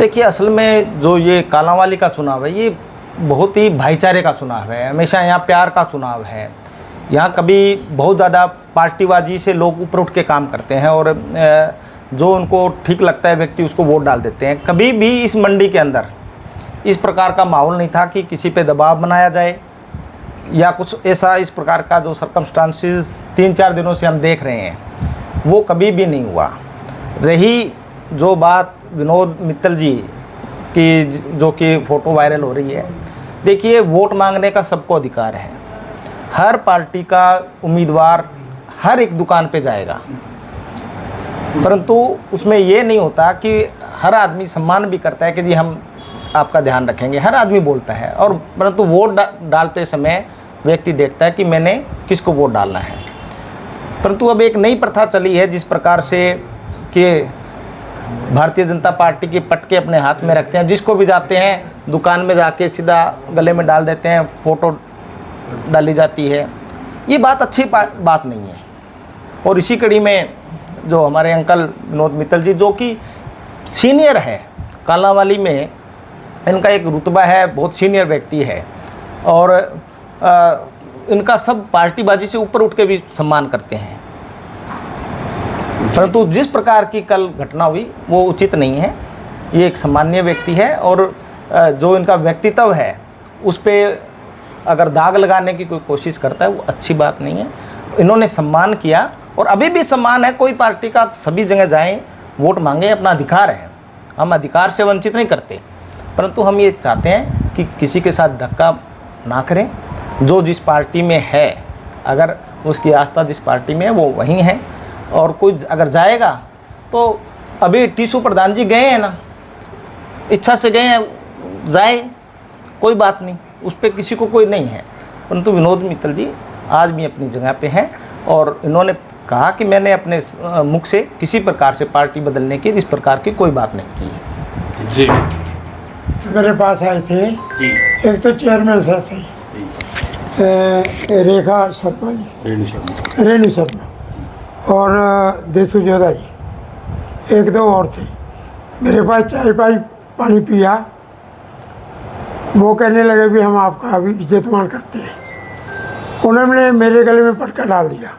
देखिए, असल में जो ये कालांवाली का चुनाव है, ये बहुत ही भाईचारे का चुनाव है। हमेशा यहाँ प्यार का चुनाव है। यहाँ कभी बहुत ज़्यादा पार्टीबाजी से लोग ऊपर उठ के काम करते हैं और जो उनको ठीक लगता है व्यक्ति उसको वोट डाल देते हैं। कभी भी इस मंडी के अंदर इस प्रकार का माहौल नहीं था कि किसी पे दबाव बनाया जाए या कुछ ऐसा इस प्रकार का जो सर्कमस्टांसिस 3-4 दिनों से हम देख रहे हैं वो कभी भी नहीं हुआ। रही जो बात विनोद मित्तल जी की, जो कि फ़ोटो वायरल हो रही है, देखिए वोट मांगने का सबको अधिकार है। हर पार्टी का उम्मीदवार हर एक दुकान पे जाएगा, परंतु उसमें ये नहीं होता कि हर आदमी सम्मान भी करता है कि जी हम आपका ध्यान रखेंगे। हर आदमी बोलता है और परंतु वोट डालते समय व्यक्ति देखता है कि मैंने किसको वोट डालना है। परंतु अब एक नई प्रथा चली है जिस प्रकार से कि भारतीय जनता पार्टी के पटके अपने हाथ में रखते हैं, जिसको भी जाते हैं दुकान में जाके सीधा गले में डाल देते हैं, फ़ोटो डाली जाती है। ये बात अच्छी बात नहीं है। और इसी कड़ी में जो हमारे अंकल विनोद मित्तल जी, जो कि सीनियर है कालांवाली में, इनका एक रुतबा है, बहुत सीनियर व्यक्ति है और इनका सब पार्टीबाजी से ऊपर उठ के भी सम्मान करते हैं। परंतु जिस प्रकार की कल घटना हुई वो उचित नहीं है। ये एक सामान्य व्यक्ति है और जो इनका व्यक्तित्व है उस पर अगर दाग लगाने की कोई कोशिश करता है वो अच्छी बात नहीं है। इन्होंने सम्मान किया और अभी भी सम्मान है। कोई पार्टी का सभी जगह जाएं, वोट मांगे, अपना अधिकार है। हम अधिकार से वंचित नहीं करते, परंतु हम ये चाहते हैं कि किसी के साथ धक्का ना करें। जो जिस पार्टी में है, अगर उसकी आस्था जिस पार्टी में है वो वहीं है। और कोई अगर जाएगा तो अभी टीसू प्रधान जी गए हैं ना, इच्छा से गए हैं, जाए, कोई बात नहीं, उस पर किसी को कोई नहीं है। परंतु विनोद मित्तल जी आज भी अपनी जगह पे हैं और इन्होंने कहा कि मैंने अपने मुख से किसी प्रकार से पार्टी बदलने की इस प्रकार की कोई बात नहीं की है। जी, मेरे पास आए थे जी, एक तो चेयरमैन साहब थे, रेखा शर्मा जी, रेणु शर्मा और देसू जोधा जी, एक दो और थे। मेरे पास चाय पानी पिया। वो कहने लगे भी हम आपका अभी इज्जतमान करते हैं। उन्होंने मेरे गले में पटका डाल दिया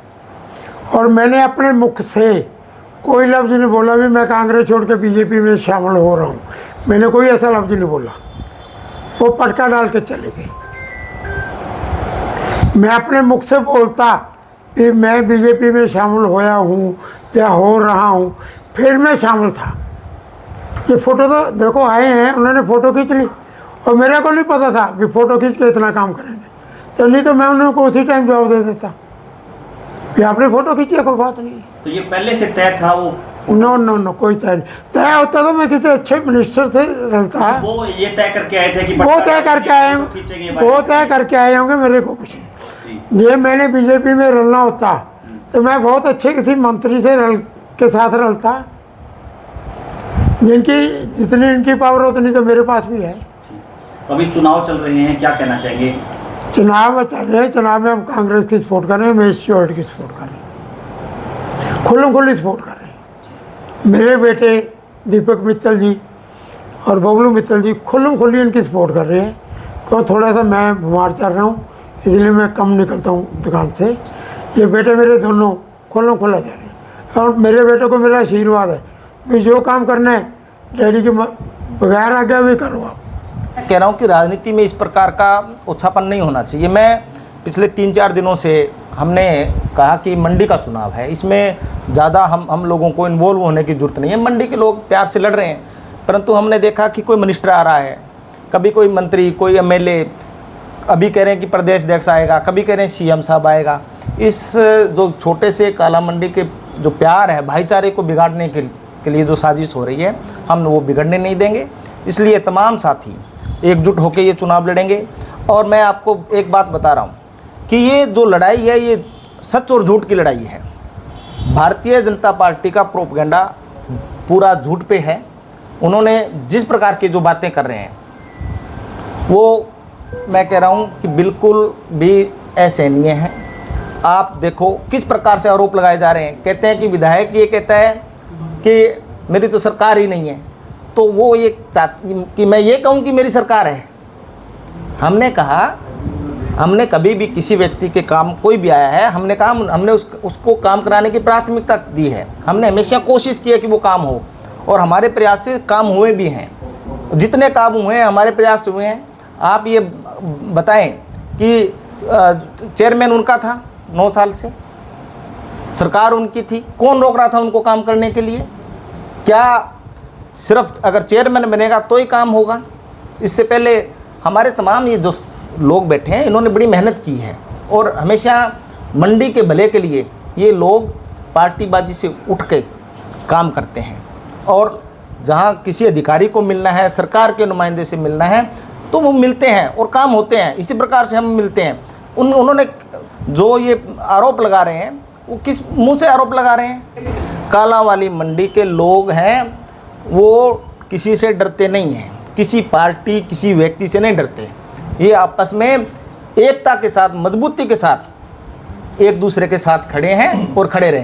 और मैंने अपने मुख से कोई लफ्ज़ नहीं बोला भी मैं कांग्रेस छोड़ के बीजेपी में शामिल हो रहा हूँ। मैंने कोई ऐसा लफ्ज़ नहीं बोला। वो पटका डाल के चले गए। मैं अपने मुख से बोलता कि मैं बीजेपी में शामिल होया हूँ या हो रहा हूँ, फिर मैं शामिल था। ये फ़ोटो तो देखो आए हैं, उन्होंने फ़ोटो खींच ली और मेरे को नहीं पता था कि फ़ोटो खींच के इतना काम करेंगे। तो नहीं तो मैं उनको उसी टाइम जवाब दे देता कि आपने फ़ोटो खींची है, कोई बात नहीं। तो ये पहले से तय था वो? नो, कोई तय नहीं। तय होता तो मैं किसी अच्छे मिनिस्टर से रलता। वो ये तय करके आए थे कि वो तय करके आए होंगे, मेरे को कुछ ये मैंने बीजेपी में रलना होता तो मैं बहुत अच्छे किसी मंत्री से के साथ रलता, जिनकी जितनी इनकी पावर उतनी तो मेरे पास भी है। अभी चुनाव चल रहे हैं, क्या कहना चाहिए? चुनाव चल रहे हैं, चुनाव में हम कांग्रेस की सपोर्ट कर रहे हैं, मेजोरिटी की सपोर्ट कर रहे हैं, खुल्ली सपोर्ट कर रहे हैं। मेरे बेटे दीपक मित्तल जी और बबलू मित्तल जी खुल्ली इनकी सपोर्ट कर रहे हैं। तो थोड़ा सा मैं बीमार चल रहा हूँ, इसलिए मैं कम निकलता हूँ दुकान से। ये बेटे मेरे दोनों खुला जा रहे हैं और मेरे बेटे को मेरा आशीर्वाद है कि जो काम करना है डैडी के बगैर आज्ञा भी करो आप। मैं कह रहा हूँ कि राजनीति में इस प्रकार का उच्छापन नहीं होना चाहिए। मैं पिछले 3-4 दिनों से हमने कहा कि मंडी का चुनाव है, इसमें ज़्यादा हम लोगों को इन्वॉल्व होने की ज़रूरत नहीं है। मंडी के लोग प्यार से लड़ रहे हैं, परंतु हमने देखा कि कोई मिनिस्टर आ रहा है, कभी कोई मंत्री, कोई MLA, अभी कह रहे हैं कि प्रदेश अध्यक्ष आएगा, कभी कह रहे हैं CM साहब आएगा। इस जो छोटे से काला मंडी के जो प्यार है, भाईचारे को बिगाड़ने के लिए जो साजिश हो रही है, हम वो बिगड़ने नहीं देंगे। इसलिए तमाम साथी एकजुट होकर ये चुनाव लड़ेंगे। और मैं आपको एक बात बता रहा हूँ कि ये जो लड़ाई है ये सच और झूठ की लड़ाई है। भारतीय जनता पार्टी का प्रोपेगेंडा पूरा झूठ पे है। उन्होंने जिस प्रकार की जो बातें कर रहे हैं वो मैं कह रहा हूँ कि बिल्कुल भी असहनीय है। आप देखो किस प्रकार से आरोप लगाए जा रहे हैं। कहते हैं कि विधायक ये कहता है कि मेरी तो सरकार ही नहीं है, तो वो ये चाहती कि मैं ये कहूँ कि मेरी सरकार है। हमने कहा, हमने कभी भी किसी व्यक्ति के काम कोई भी आया है, हमने कहा हमने उसको काम कराने की प्राथमिकता दी है। हमने हमेशा कोशिश की है कि वो काम हो, और हमारे प्रयास से काम हुए भी हैं। जितने काम हुए हैं हमारे प्रयास हुए हैं। आप ये बताएं कि चेयरमैन उनका था 9 साल से, सरकार उनकी थी, कौन रोक रहा था उनको काम करने के लिए? क्या सिर्फ अगर चेयरमैन बनेगा तो ही काम होगा? इससे पहले हमारे तमाम ये जो लोग बैठे हैं इन्होंने बड़ी मेहनत की है, और हमेशा मंडी के भले के लिए ये लोग पार्टीबाजी से उठ के काम करते हैं। और जहाँ किसी अधिकारी को मिलना है, सरकार के नुमाइंदे से मिलना है, तो वो मिलते हैं और काम होते हैं। इसी प्रकार से हम मिलते हैं। उन्होंने जो ये आरोप लगा रहे हैं वो किस मुंह से आरोप लगा रहे हैं? कालांवाली मंडी के लोग हैं, वो किसी से डरते नहीं हैं, किसी पार्टी किसी व्यक्ति से नहीं डरते। ये आपस में एकता के साथ, मजबूती के साथ एक दूसरे के साथ खड़े हैं और खड़े रहें।